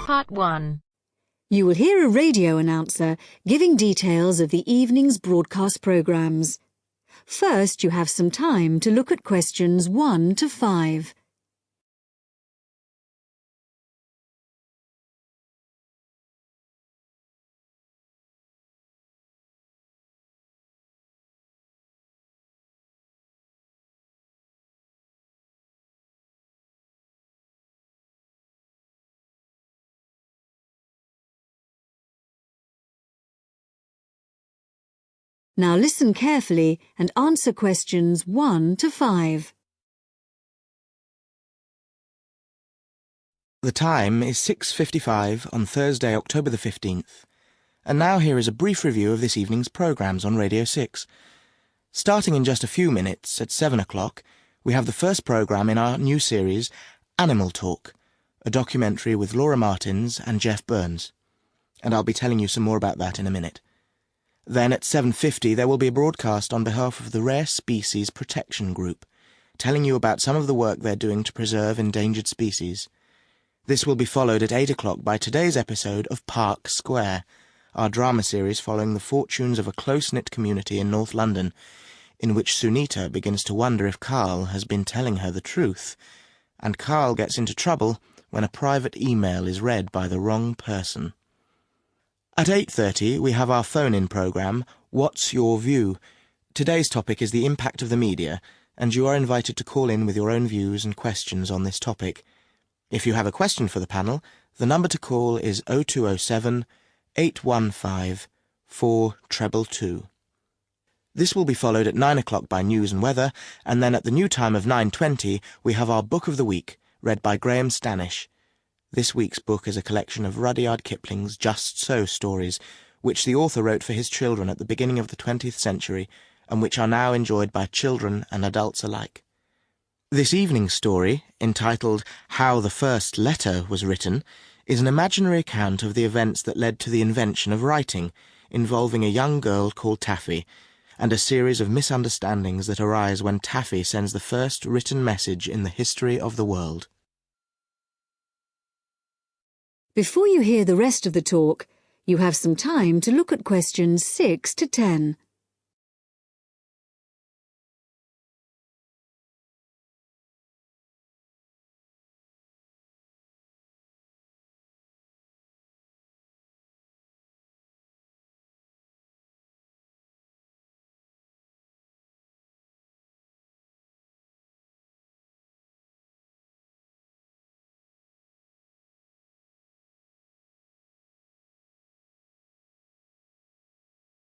Part 1. You will hear a radio announcer giving details of the evening's broadcast programmes. First, you have some time to look at questions 1 to 5. Now listen carefully and answer questions 1 to 5. The time is 6:55 on Thursday, October the 15th. And now here is a brief review of this evening's programmes on Radio 6. Starting in just a few minutes, at 7 o'clock, we have the first programme in our new series, Animal Talk, a documentary with Laura Martins and Jeff Burns. And I'll be telling you some more about that in a minute. Then at 7:50 there will be a broadcast on behalf of the Rare Species Protection Group, telling you about some of the work they're doing to preserve endangered species. This will be followed at 8 o'clock by today's episode of Park Square, our drama series following the fortunes of a close-knit community in North London, in which Sunita begins to wonder if Carl has been telling her the truth, and Carl gets into trouble when a private email is read by the wrong person. At 8:30 we have our phone-in programme, What's Your View? Today's topic is the impact of the media, and you are invited to call in with your own views and questions on this topic. If you have a question for the panel, the number to call is 0207 815 4222. This will be followed at 9 o'clock by News and Weather, and then at the new time of 9:20 we have our Book of the Week, read by Graham Stanish. This week's book is a collection of Rudyard Kipling's Just So stories, which the author wrote for his children at the beginning of the 20th century, and which are now enjoyed by children and adults alike. This evening's story, entitled How the First Letter Was Written, is an imaginary account of the events that led to the invention of writing, involving a young girl called Taffy, and a series of misunderstandings that arise when Taffy sends the first written message in the history of the world. Before you hear the rest of the talk, you have some time to look at questions 6 to 10.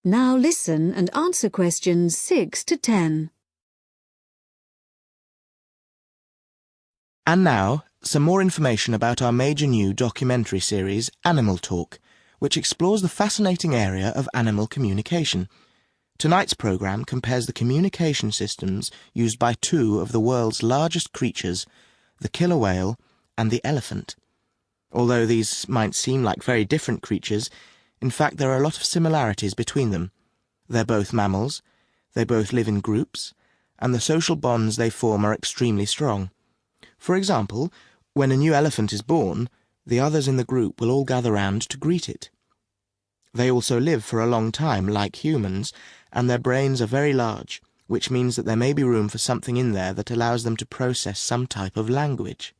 Now listen and answer questions 6 to 10. And now, some more information about our major new documentary series, Animal Talk, which explores the fascinating area of animal communication. Tonight's programme compares the communication systems used by two of the world's largest creatures, the killer whale and the elephant. Although these might seem like very different creatures, in fact there are a lot of similarities between them. They're both mammals, they both live in groups, and the social bonds they form are extremely strong. For example, when a new elephant is born, the others in the group will all gather round to greet it. They also live for a long time, like humans, and their brains are very large, which means that there may be room for something in there that allows them to process some type of language.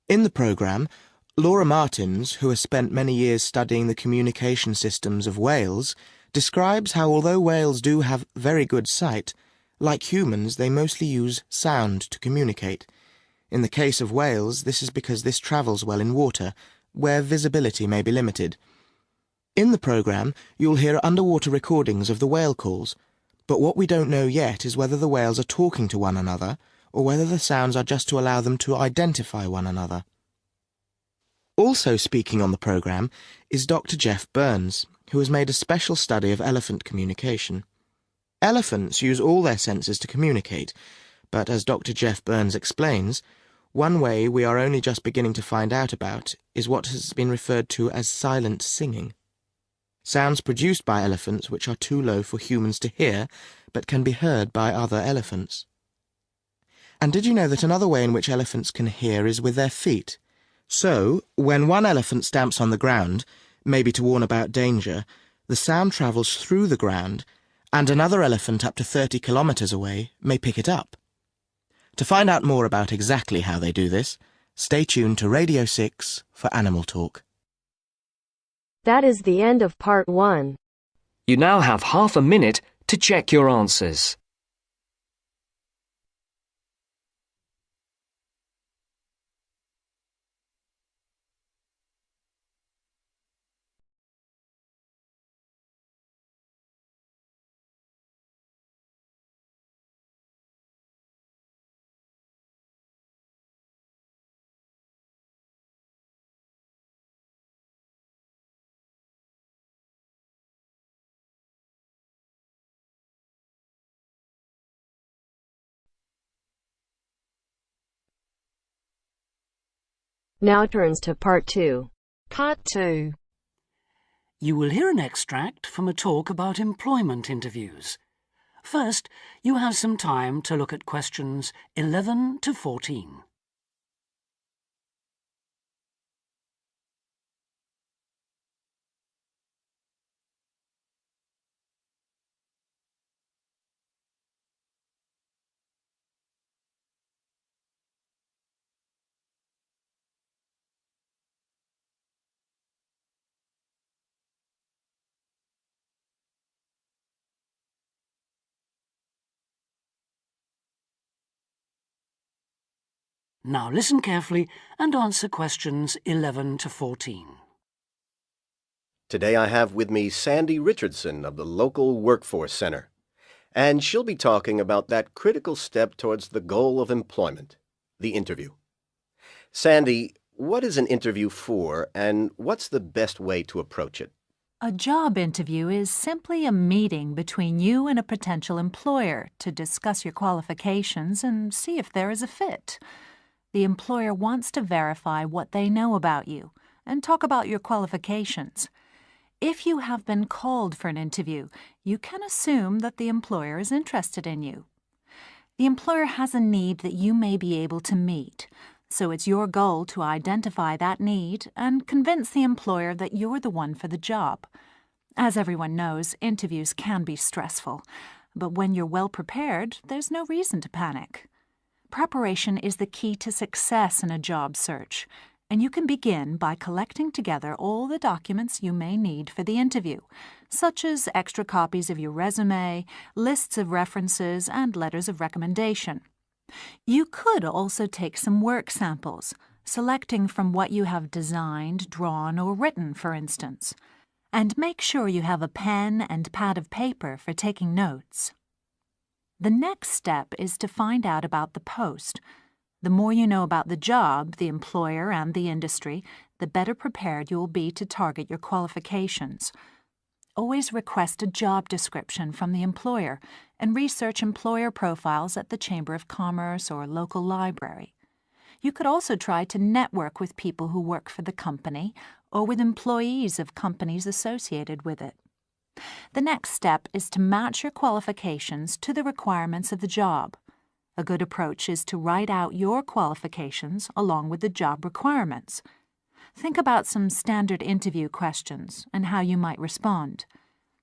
In the programme, Laura Martins, who has spent many years studying the communication systems of whales, describes how although whales do have very good sight, like humans they mostly use sound to communicate. In the case of whales, this is because this travels well in water, where visibility may be limited. In the programme, you'll hear underwater recordings of the whale calls, but what we don't know yet is whether the whales are talking to one another, or whether the sounds are just to allow them to identify one another. Also speaking on the programme is Dr. Jeff Burns, who has made a special study of elephant communication. Elephants use all their senses to communicate, but as Dr. Jeff Burns explains, one way we are only just beginning to find out about is what has been referred to as silent singing. Sounds produced by elephants which are too low for humans to hear, but can be heard by other elephants. And did you know that another way in which elephants can hear is with their feet? So, when one elephant stamps on the ground, maybe to warn about danger, the sound travels through the ground, and another elephant up to 30 kilometres away may pick it up. To find out more about exactly how they do this, stay tuned to Radio 6 for Animal Talk. That is the end of part 1. You now have half a minute to check your answers. Now turns to part 2. Part 2. You will hear an extract from a talk about employment interviews. First, you have some time to look at questions 11 to 14. Now listen carefully and answer questions 11 to 14. Today I have with me Sandy Richardson of the local Workforce Center, and she'll be talking about that critical step towards the goal of employment, the interview. Sandy, what is an interview for, and what's the best way to approach it? A job interview is simply a meeting between you and a potential employer to discuss your qualifications and see if there is a fit. The employer wants to verify what they know about you and talk about your qualifications. If you have been called for an interview, you can assume that the employer is interested in you. The employer has a need that you may be able to meet, so it's your goal to identify that need and convince the employer that you're the one for the job. As everyone knows, interviews can be stressful, but when you're well prepared, there's no reason to panic. Preparation is the key to success in a job search, and you can begin by collecting together all the documents you may need for the interview, such as extra copies of your resume, lists of references, and letters of recommendation. You could also take some work samples, selecting from what you have designed, drawn, or written, for instance. And make sure you have a pen and pad of paper for taking notes. The next step is to find out about the post. The more you know about the job, the employer, and the industry, the better prepared you will be to target your qualifications. Always request a job description from the employer and research employer profiles at the Chamber of Commerce or local library. You could also try to network with people who work for the company or with employees of companies associated with it. The next step is to match your qualifications to the requirements of the job. A good approach is to write out your qualifications along with the job requirements. Think about some standard interview questions and how you might respond.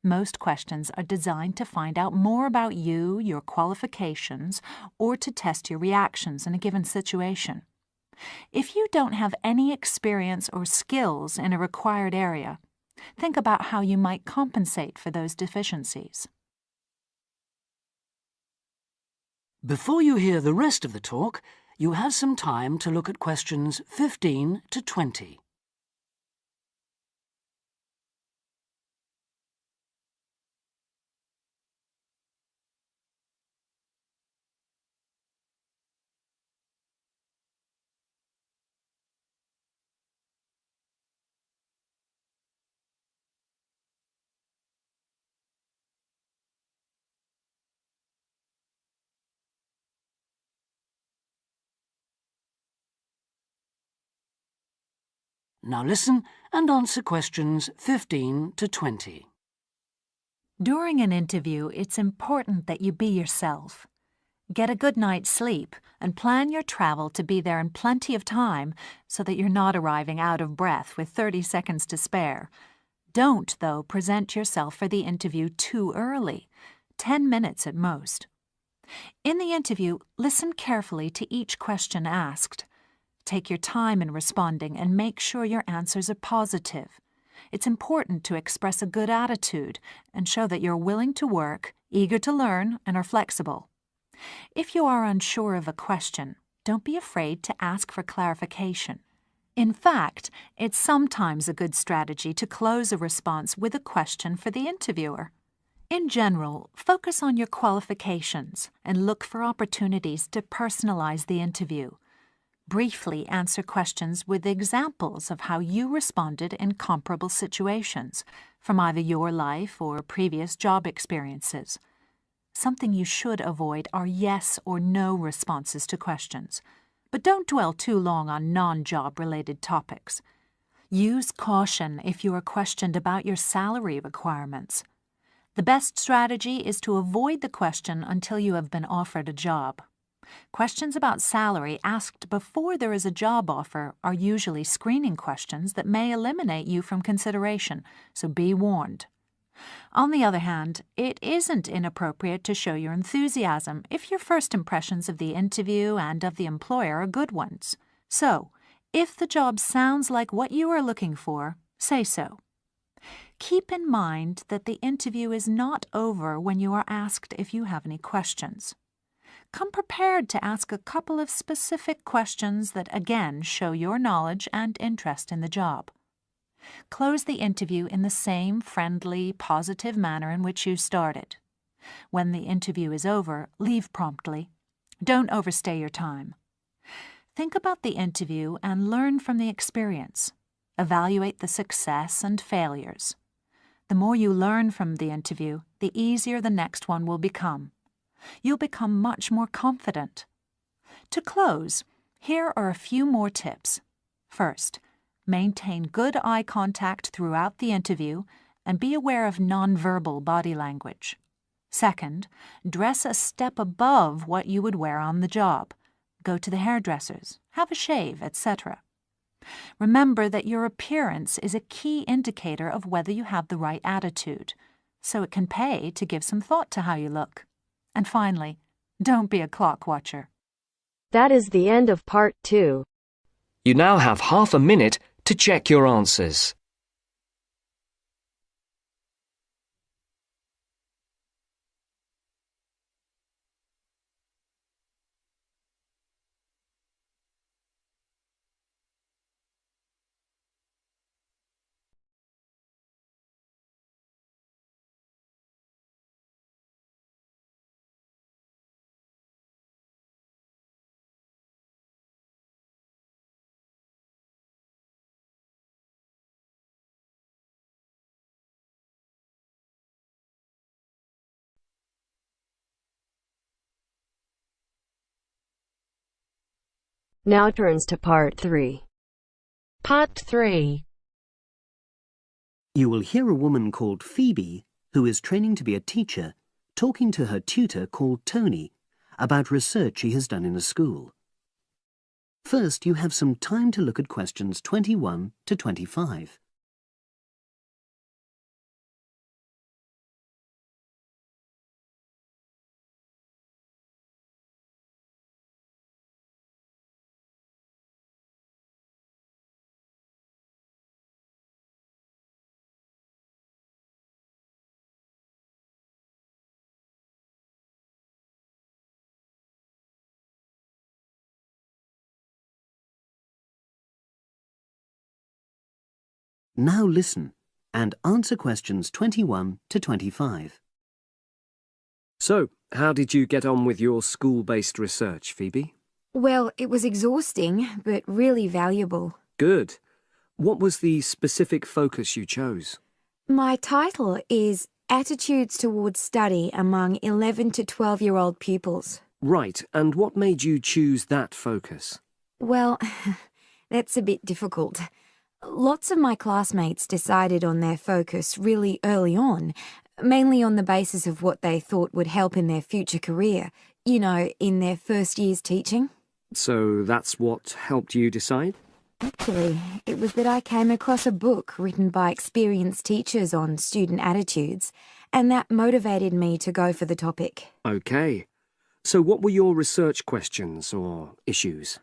Most questions are designed to find out more about you, your qualifications, or to test your reactions in a given situation. If you don't have any experience or skills in a required area, think about how you might compensate for those deficiencies. Before you hear the rest of the talk, you have some time to look at questions 15 to 20. Now listen and answer questions 15 to 20. During an interview, it's important that you be yourself. Get a good night's sleep and plan your travel to be there in plenty of time so that you're not arriving out of breath with 30 seconds to spare. Don't, though, present yourself for the interview too early, 10 minutes at most. In the interview, listen carefully to each question asked. Take your time in responding and make sure your answers are positive. It's important to express a good attitude and show that you're willing to work, eager to learn, and are flexible. If you are unsure of a question, don't be afraid to ask for clarification. In fact, it's sometimes a good strategy to close a response with a question for the interviewer. In general, focus on your qualifications and look for opportunities to personalize the interview. Briefly answer questions with examples of how you responded in comparable situations, from either your life or previous job experiences. Something you should avoid are yes or no responses to questions, but don't dwell too long on non-job-related topics. Use caution if you are questioned about your salary requirements. The best strategy is to avoid the question until you have been offered a job. Questions about salary asked before there is a job offer are usually screening questions that may eliminate you from consideration, so be warned. On the other hand, it isn't inappropriate to show your enthusiasm if your first impressions of the interview and of the employer are good ones. So, if the job sounds like what you are looking for, say so. Keep in mind that the interview is not over when you are asked if you have any questions. Come prepared to ask a couple of specific questions that again show your knowledge and interest in the job. Close the interview in the same friendly, positive manner in which you started. When the interview is over, leave promptly. Don't overstay your time. Think about the interview and learn from the experience. Evaluate the success and failures. The more you learn from the interview, the easier the next one will become. You'll become much more confident. To close, here are a few more tips. First, maintain good eye contact throughout the interview and be aware of nonverbal body language. Second, dress a step above what you would wear on the job. Go to the hairdressers, have a shave, etc. Remember that your appearance is a key indicator of whether you have the right attitude, so it can pay to give some thought to how you look. And finally, don't be a clock watcher. That is the end of part 2. You now have half a minute to check your answers. Now turns to part 3. Part 3. You will hear a woman called Phoebe, who is training to be a teacher, talking to her tutor called Tony about research she has done in a school. First, you have some time to look at questions 21 to 25. Now listen and answer questions 21 to 25. So, how did you get on with your school-based research, Phoebe? Well, it was exhausting, but really valuable. Good. What was the specific focus you chose? My title is Attitudes Towards Study Among 11 to 12-year-old Pupils. Right, and what made you choose that focus? Well, that's a bit difficult. Lots of my classmates decided on their focus really early on, mainly on the basis of what they thought would help in their future career, You know, in their first years teaching. So that's what helped you decide? Actually, it was that I came across a book written by experienced teachers on student attitudes, and that motivated me to go for the topic. OK. So what were your research questions or issues?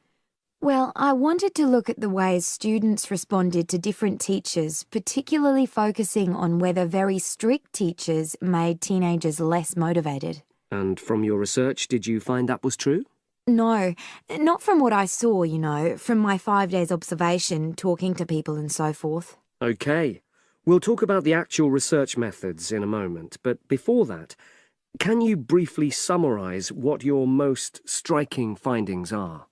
Well, I wanted to look at the ways students responded to different teachers, particularly focusing on whether very strict teachers made teenagers less motivated. And from your research, did you find that was true? No, not from what I saw, you know, from my 5 days observation, talking to people and so forth. OK. We'll talk about the actual research methods in a moment, but before that, can you briefly summarise what your most striking findings are?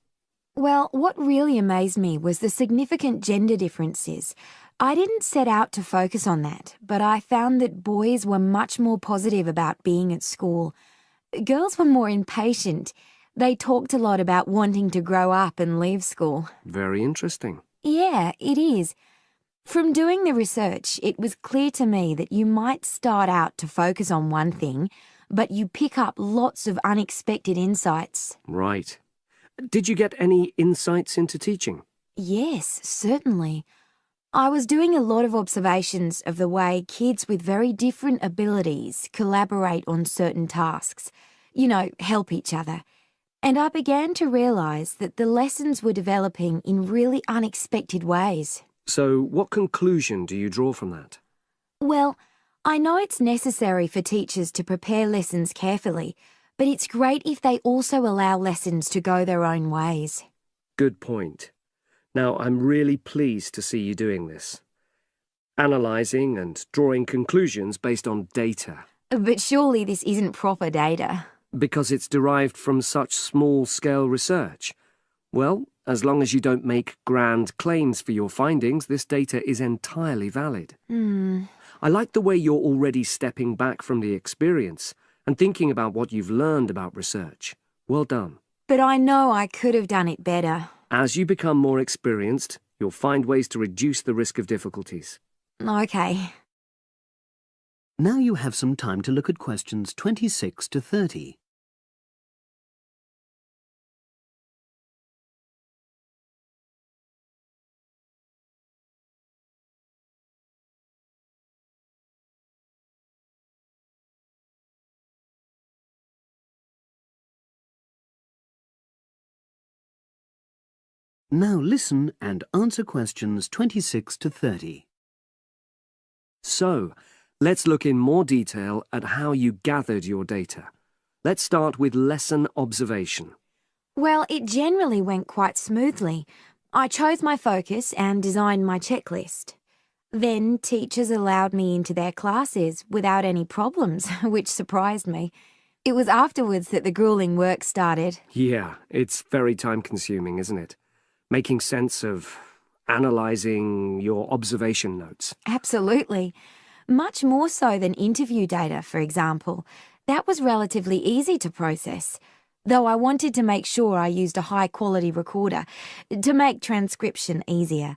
Well, what really amazed me was the significant gender differences. I didn't set out to focus on that, but I found that boys were much more positive about being at school. Girls were more impatient. They talked a lot about wanting to grow up and leave school. Very interesting. Yeah, it is. From doing the research, it was clear to me that you might start out to focus on one thing, but you pick up lots of unexpected insights. Right. Did you get any insights into teaching? Yes, certainly. I was doing a lot of observations of the way kids with very different abilities collaborate on certain tasks. You know, help each other. And I began to realise that the lessons were developing in really unexpected ways. So what conclusion do you draw from that? Well, I know it's necessary for teachers to prepare lessons carefully, but it's great if they also allow lessons to go their own ways. Good point. Now, I'm really pleased to see you doing this. Analysing and drawing conclusions based on data. But surely this isn't proper data. Because it's derived from such small-scale research. Well, as long as you don't make grand claims for your findings, this data is entirely valid. I like the way you're already stepping back from the experience and thinking about what you've learned about research. Well done. But I know I could have done it better. As you become more experienced, you'll find ways to reduce the risk of difficulties. Okay. Now you have some time to look at questions 26 to 30. Now listen and answer questions 26 to 30. So, let's look in more detail at how you gathered your data. Let's start with lesson observation. Well, it generally went quite smoothly. I chose my focus and designed my checklist. Then teachers allowed me into their classes without any problems, which surprised me. It was afterwards that the grueling work started. Yeah, it's very time-consuming, isn't it? Making sense of analysing your observation notes. Absolutely. Much more so than interview data, for example. That was relatively easy to process, though I wanted to make sure I used a high-quality recorder to make transcription easier.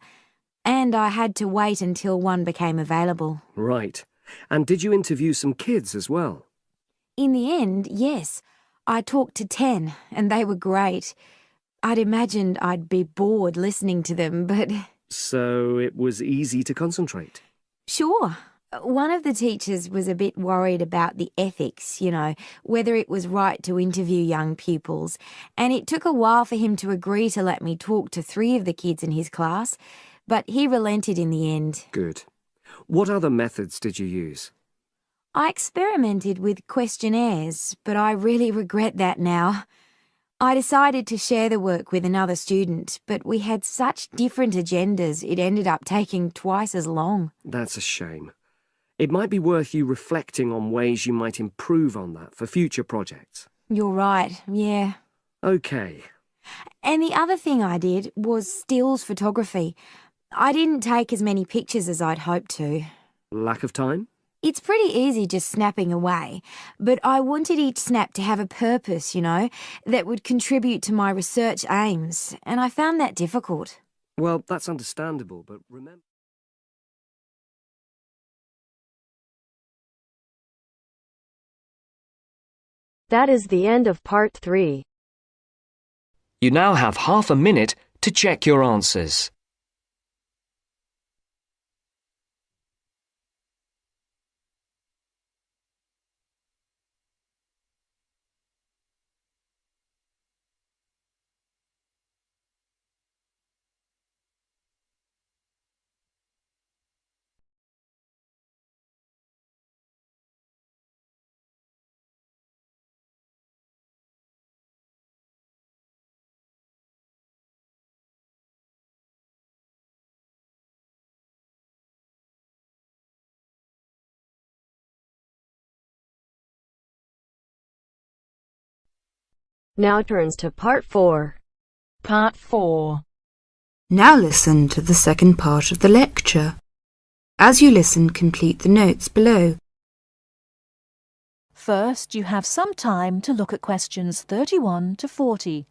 And I had to wait until one became available. Right. And did you interview some kids as well? In the end, yes. I talked to 10, and they were great. I'd imagined I'd be bored listening to them, but... So it was easy to concentrate? Sure. One of the teachers was a bit worried about the ethics, you know, whether it was right to interview young pupils, and it took a while for him to agree to let me talk to 3 of the kids in his class, but he relented in the end. Good. What other methods did you use? I experimented with questionnaires, but I really regret that now. I decided to share the work with another student, but we had such different agendas it ended up taking twice as long. That's a shame. It might be worth you reflecting on ways you might improve on that for future projects. You're right, yeah. OK. And the other thing I did was stills photography. I didn't take as many pictures as I'd hoped to. Lack of time? It's pretty easy just snapping away, but I wanted each snap to have a purpose, you know, that would contribute to my research aims, and I found that difficult. Well, that's understandable, but remember... That is the end of part 3. You now have half a minute to check your answers. Now turns to part 4. Part 4. Now listen to the second part of the lecture. As you listen, complete the notes below. First, you have some time to look at questions 31 to 40.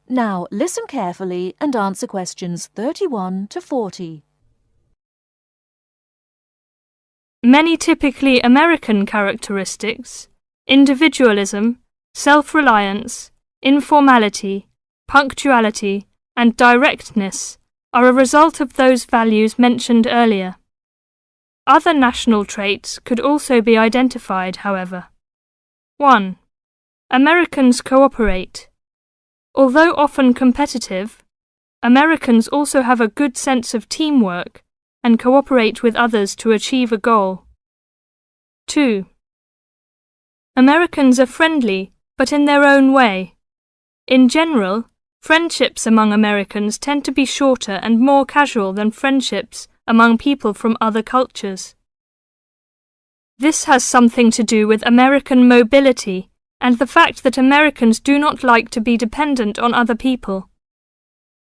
Now, listen carefully and answer questions 31 to 40. Many typically American characteristics, individualism, self-reliance, informality, punctuality, and directness, are a result of those values mentioned earlier. Other national traits could also be identified, however. 1. Americans cooperate. Although often competitive, Americans also have a good sense of teamwork and cooperate with others to achieve a goal. 2. Americans are friendly, but in their own way. In general, friendships among Americans tend to be shorter and more casual than friendships among people from other cultures. This has something to do with American mobility and the fact that Americans do not like to be dependent on other people.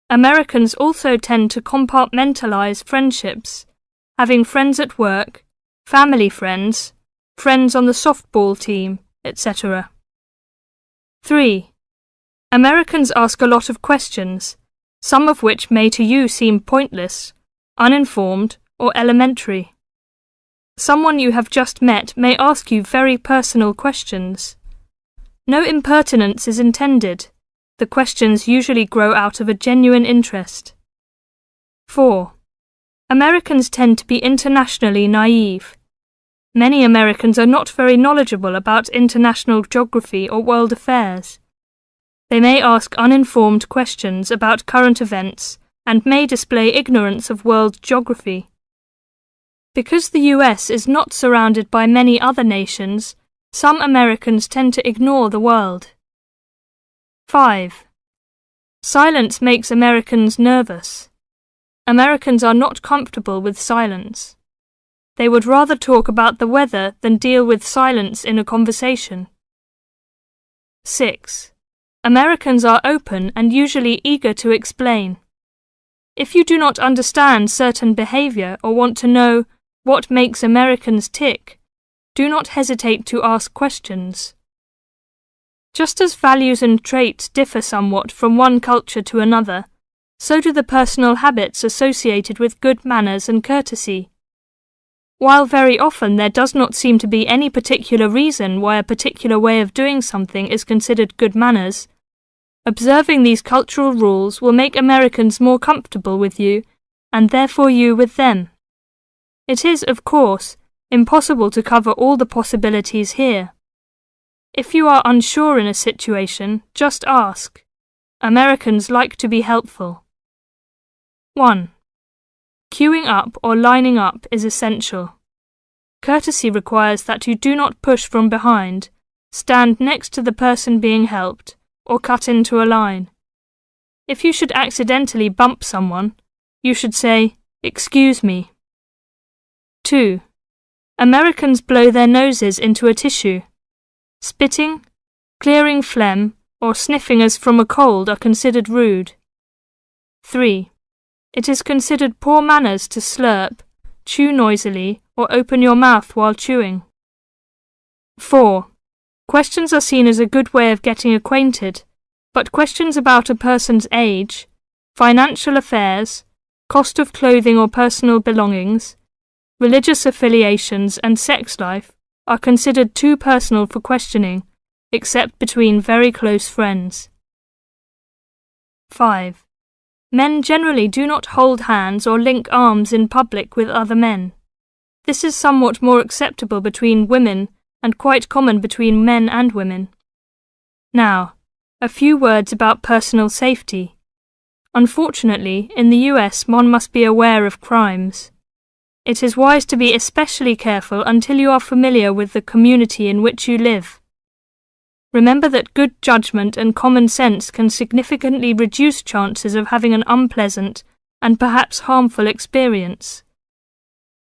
Americans also tend to compartmentalize friendships, having friends at work, family friends, friends on the softball team, etc. 3. Americans ask a lot of questions, some of which may to you seem pointless, uninformed, or elementary. Someone you have just met may ask you very personal questions. No impertinence is intended. The questions usually grow out of a genuine interest. 4. Americans tend to be internationally naive. Many Americans are not very knowledgeable about international geography or world affairs. They may ask uninformed questions about current events and may display ignorance of world geography. Because the US is not surrounded by many other nations, some Americans tend to ignore the world. 5. Silence makes Americans nervous. Americans are not comfortable with silence. They would rather talk about the weather than deal with silence in a conversation. 6. Americans are open and usually eager to explain. If you do not understand certain behavior or want to know what makes Americans tick, do not hesitate to ask questions. Just as values and traits differ somewhat from one culture to another, so do the personal habits associated with good manners and courtesy. While very often there does not seem to be any particular reason why a particular way of doing something is considered good manners, observing these cultural rules will make Americans more comfortable with you, and therefore you with them. It is, of course, impossible to cover all the possibilities here. If you are unsure in a situation, just ask. Americans like to be helpful. 1. Queuing up or lining up is essential. Courtesy requires that you do not push from behind, stand next to the person being helped, or cut into a line. If you should accidentally bump someone, you should say, "Excuse me." 2. Americans blow their noses into a tissue. Spitting, clearing phlegm, or sniffing as from a cold are considered rude. 3. It is considered poor manners to slurp, chew noisily, or open your mouth while chewing. 4. Questions are seen as a good way of getting acquainted, but questions about a person's age, financial affairs, cost of clothing or personal belongings, religious affiliations and sex life are considered too personal for questioning, except between very close friends. 5. Men generally do not hold hands or link arms in public with other men. This is somewhat more acceptable between women and quite common between men and women. Now, a few words about personal safety. Unfortunately, in the US, one must be aware of crimes. It is wise to be especially careful until you are familiar with the community in which you live. Remember that good judgment and common sense can significantly reduce chances of having an unpleasant and perhaps harmful experience.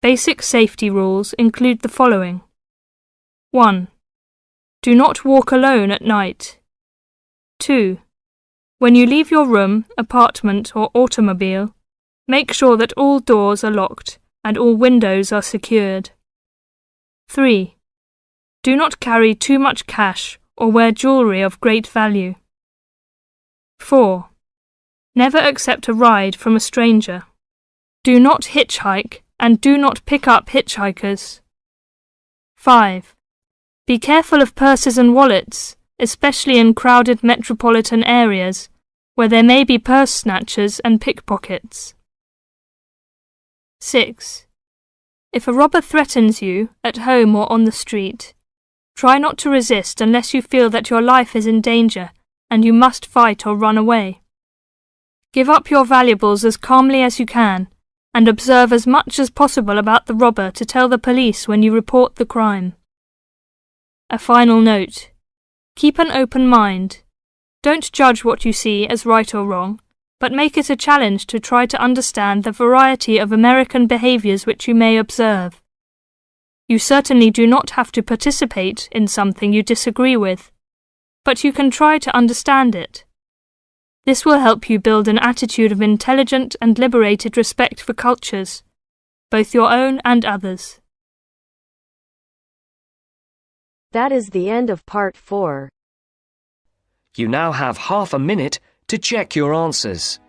Basic safety rules include the following. 1. Do not walk alone at night. 2. When you leave your room, apartment, or automobile, make sure that all doors are locked and all windows are secured. 3. Do not carry too much cash or wear jewellery of great value. 4. Never accept a ride from a stranger. Do not hitchhike and do not pick up hitchhikers. 5. Be careful of purses and wallets, especially in crowded metropolitan areas where there may be purse snatchers and pickpockets. 6. If a robber threatens you, at home or on the street, try not to resist unless you feel that your life is in danger and you must fight or run away. Give up your valuables as calmly as you can and observe as much as possible about the robber to tell the police when you report the crime. A final note. Keep an open mind. Don't judge what you see as right or wrong, but make it a challenge to try to understand the variety of American behaviours which you may observe. You certainly do not have to participate in something you disagree with, but you can try to understand it. This will help you build an attitude of intelligent and liberated respect for cultures, both your own and others. That is the end of part 4. You now have half a minute to check your answers.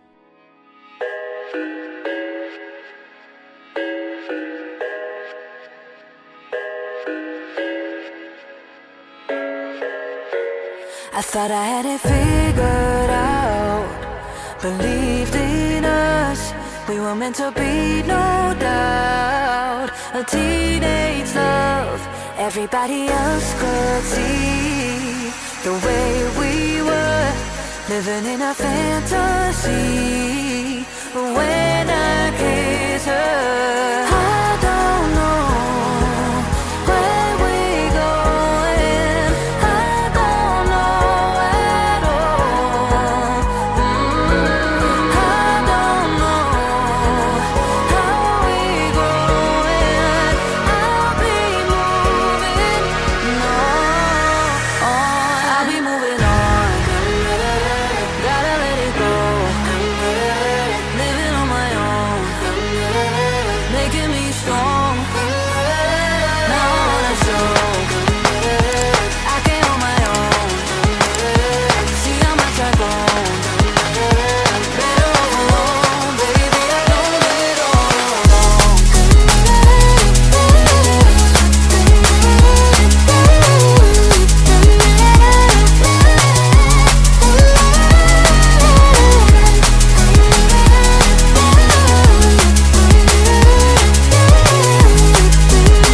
I thought I had it figured out, believed in us, we were meant to be, no doubt. A teenage love, everybody else could see the way we were, living in a fantasy. But when I kiss her, I don't know